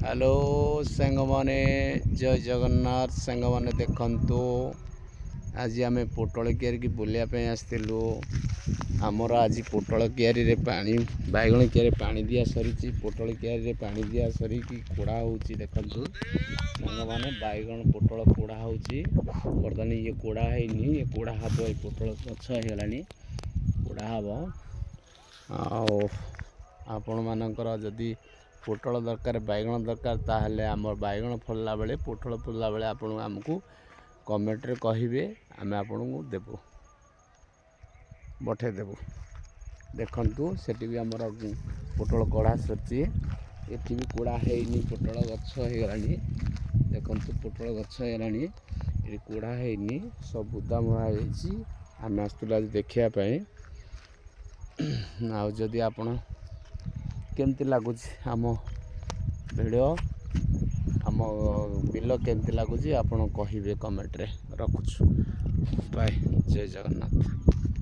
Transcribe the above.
Hello सांग माने जय जगन्नाथ सांग माने देखंतु आज आम पोटल कियारी की बुलाया आसलु आमर आज पोटल कियारी रे पानी बैगण कियारी पानी दिया सरी पोटल कियारी रे पानी दिया सरी कोड़ा होची देखंतु सांग माने बैगण पोटल कोड़ा होची बर्तमान ये कोड़ा हैनी ये कोड़ा हब ये पोटल गछ हेलानी कोड़ा हब आपण मानकर जदि पोटल दरकार बैगण दरकार ताहले आम बैगण फलला बेले पोटल फलला बेले आपण आमको कमेंट रे कहिबे आमे आपन को देबो पठे देबो। देखंतु सेठी भी हमर पोटल कड़ा सरची एठी भी कोड़ा हैनी पोटल गछ हे गलानी देखंतु पोटल गछ हेलानी ए कोड़ा हैनी सब बुदा मरा जाईची आमे आस्तुला देखिया पई आ जदि आपण केमती लगुच आम वीडियो आम बिल केमती लगुच आप कहे कमेंट रे रखुछु बाय जय जगन्नाथ।